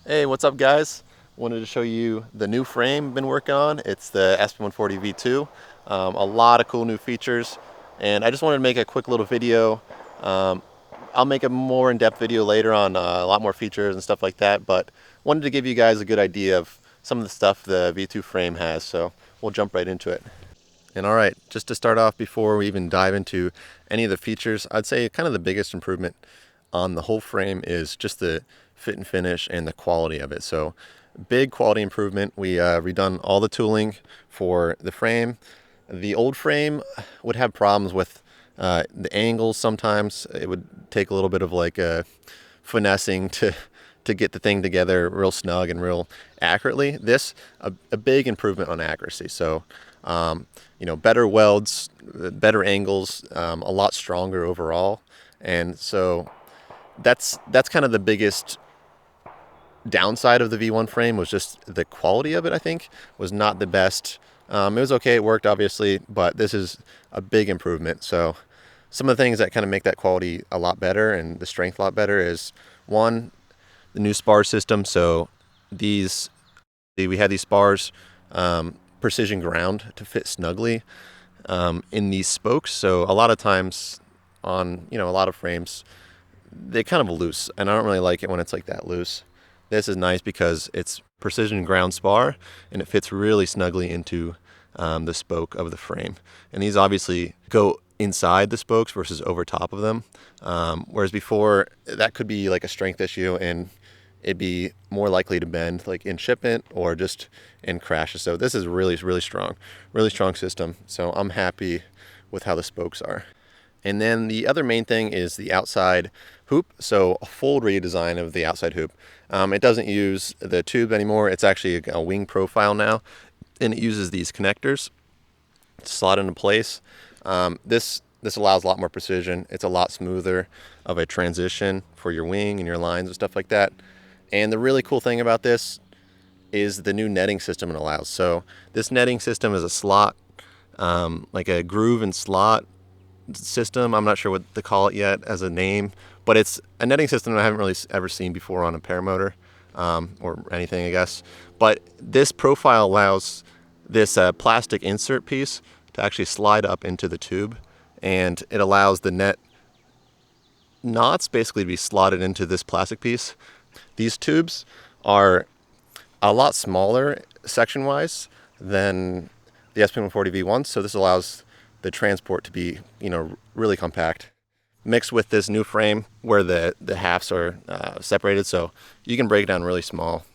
Hey, what's up guys? Wanted to show you the new frame I've been working on. It's the SP140 V2. A lot of cool new features, and I just wanted to make a quick little video. Um, I'll make a more in-depth video later on a lot more features and stuff like that, but wanted to give you guys a good idea of some of the stuff the V2 frame has, so we'll jump right into it. And all right, just to start off before we even dive into any of the features, I'd say kind of the biggest improvement on the whole frame is just the fit and finish and the quality of it. So big quality improvement. We redone all the tooling for the frame. The old frame would have problems with the angles sometimes. It would take a little bit of like finessing to get the thing together real snug and real accurately. This, a big improvement on accuracy. So, better welds, better angles, a lot stronger overall. And so that's kind of the biggest downside of the V1 frame, was just the quality of it. I think was not the best. It was okay, it worked obviously, but this is a big improvement. So some of the things that kind of make that quality a lot better and the strength a lot better is, one, the new spar system. So we had these spars precision ground to fit snugly in these spokes. So a lot of times on a lot of frames, they kind of loose, and I don't really like it when it's like that loose. This is nice because it's precision ground spar and it fits really snugly into the spoke of the frame. And these obviously go inside the spokes versus over top of them. Whereas before, that could be like a strength issue and it'd be more likely to bend like in shipment or just in crashes. So this is really strong system. So I'm happy with how the spokes are. And then the other main thing is the outside hoop. So a full redesign of the outside hoop. It doesn't use the tube anymore. It's actually a wing profile now, and it uses these connectors to slot into place. This allows a lot more precision. It's a lot smoother of a transition for your wing and your lines and stuff like that. And the really cool thing about this is the new netting system it allows. So this netting system is a slot, like a groove and slot system. I'm not sure what to call it yet as a name, but it's a netting system I haven't really ever seen before on a paramotor or anything, I guess. But this profile allows this plastic insert piece to actually slide up into the tube, and it allows the net knots basically to be slotted into this plastic piece. These tubes are a lot smaller section-wise than the SP140 V1, so this allows the transport to be, really compact. Mixed with this new frame where the halves are separated, so you can break it down really small,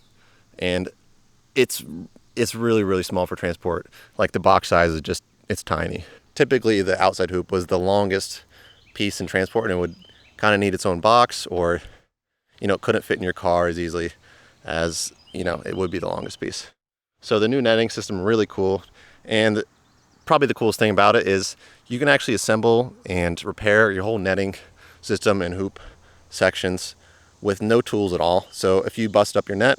and it's really small for transport. Like the box size is it's tiny. Typically, the outside hoop was the longest piece in transport, and it would kind of need its own box, or it couldn't fit in your car as easily as it would be the longest piece. So the new netting system, really cool, and probably the coolest thing about it is you can actually assemble and repair your whole netting system and hoop sections with no tools at all. So if you bust up your net,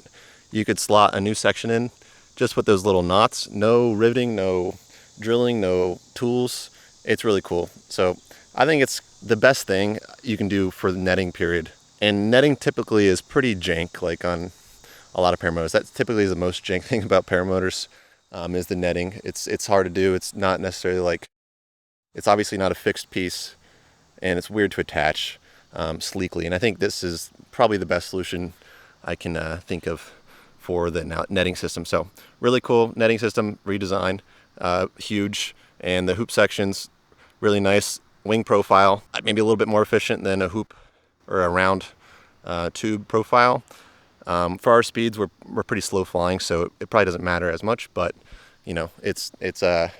you could slot a new section in just with those little knots. No riveting, no drilling, no tools. It's really cool. So I think it's the best thing you can do for the netting period. And netting typically is pretty jank, like on a lot of paramotors. That typically is the most jank thing about paramotors. Is the netting. It's hard to do. It's not necessarily it's obviously not a fixed piece, and it's weird to attach sleekly. And I think this is probably the best solution I can think of for the netting system. So really cool netting system redesign, huge, and the hoop sections really nice. Wing profile, maybe a little bit more efficient than a hoop or a round tube profile. For our speeds, we're pretty slow flying, so it probably doesn't matter as much. But it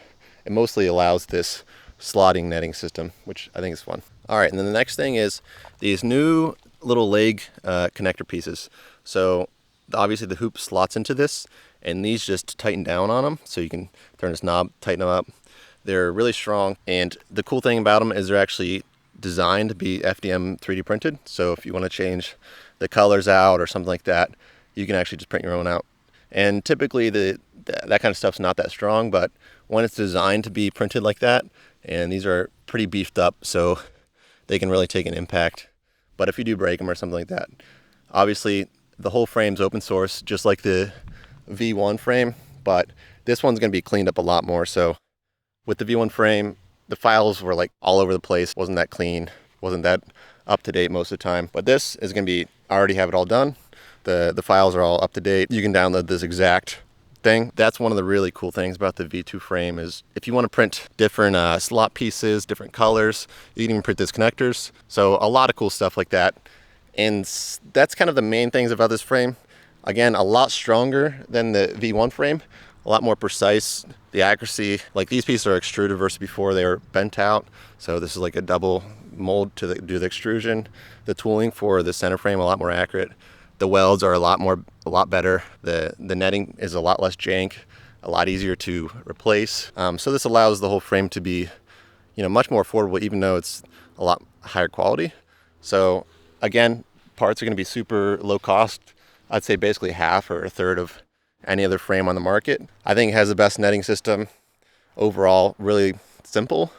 mostly allows this slotting netting system, which I think is fun. All right, and then the next thing is these new little leg connector pieces. So obviously the hoop slots into this, and these just tighten down on them. So you can turn this knob, tighten them up. They're really strong, and the cool thing about them is they're actually designed to be FDM 3D printed. So if you want to change the colors out or something like that, you can actually just print your own out. And typically that kind of stuff's not that strong, but when it's designed to be printed like that, and these are pretty beefed up, so they can really take an impact. But if you do break them or something like that, obviously The whole frame's open source, just like the V1 frame, but this one's going to be cleaned up a lot more. So with the V1 frame, the files were like all over the place, wasn't that clean, wasn't that up to date most of the time. But this is going to be, I already have it all done. The files are all up to date. You can download this exact thing. That's one of the really cool things about the V2 frame is if you want to print different slot pieces, different colors, you can even print these connectors. So a lot of cool stuff like that. And that's kind of the main things about this frame. Again, a lot stronger than the V1 frame, a lot more precise. The accuracy, like these pieces are extruded versus before they were bent out. So this is like a double mold to do the extrusion. The tooling for the center frame, a lot more accurate. The welds are a lot better. The netting is a lot less jank, a lot easier to replace. So this allows the whole frame to be, much more affordable, even though it's a lot higher quality. So again, parts are going to be super low cost. I'd say basically half or a third of any other frame on the market. I think it has the best netting system overall, really simple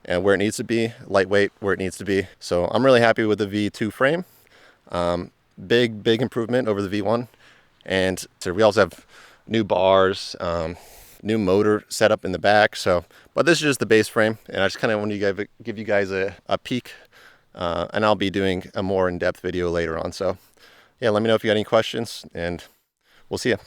and where it needs to be, lightweight where it needs to be. So I'm really happy with the V2 frame. Big improvement over the V1. And so we also have new bars, new motor setup in the back. So, but this is just the base frame, and I just kind of want to give you guys a peek, and I'll be doing a more in-depth video later on. So yeah, let me know if you got any questions, and we'll see you.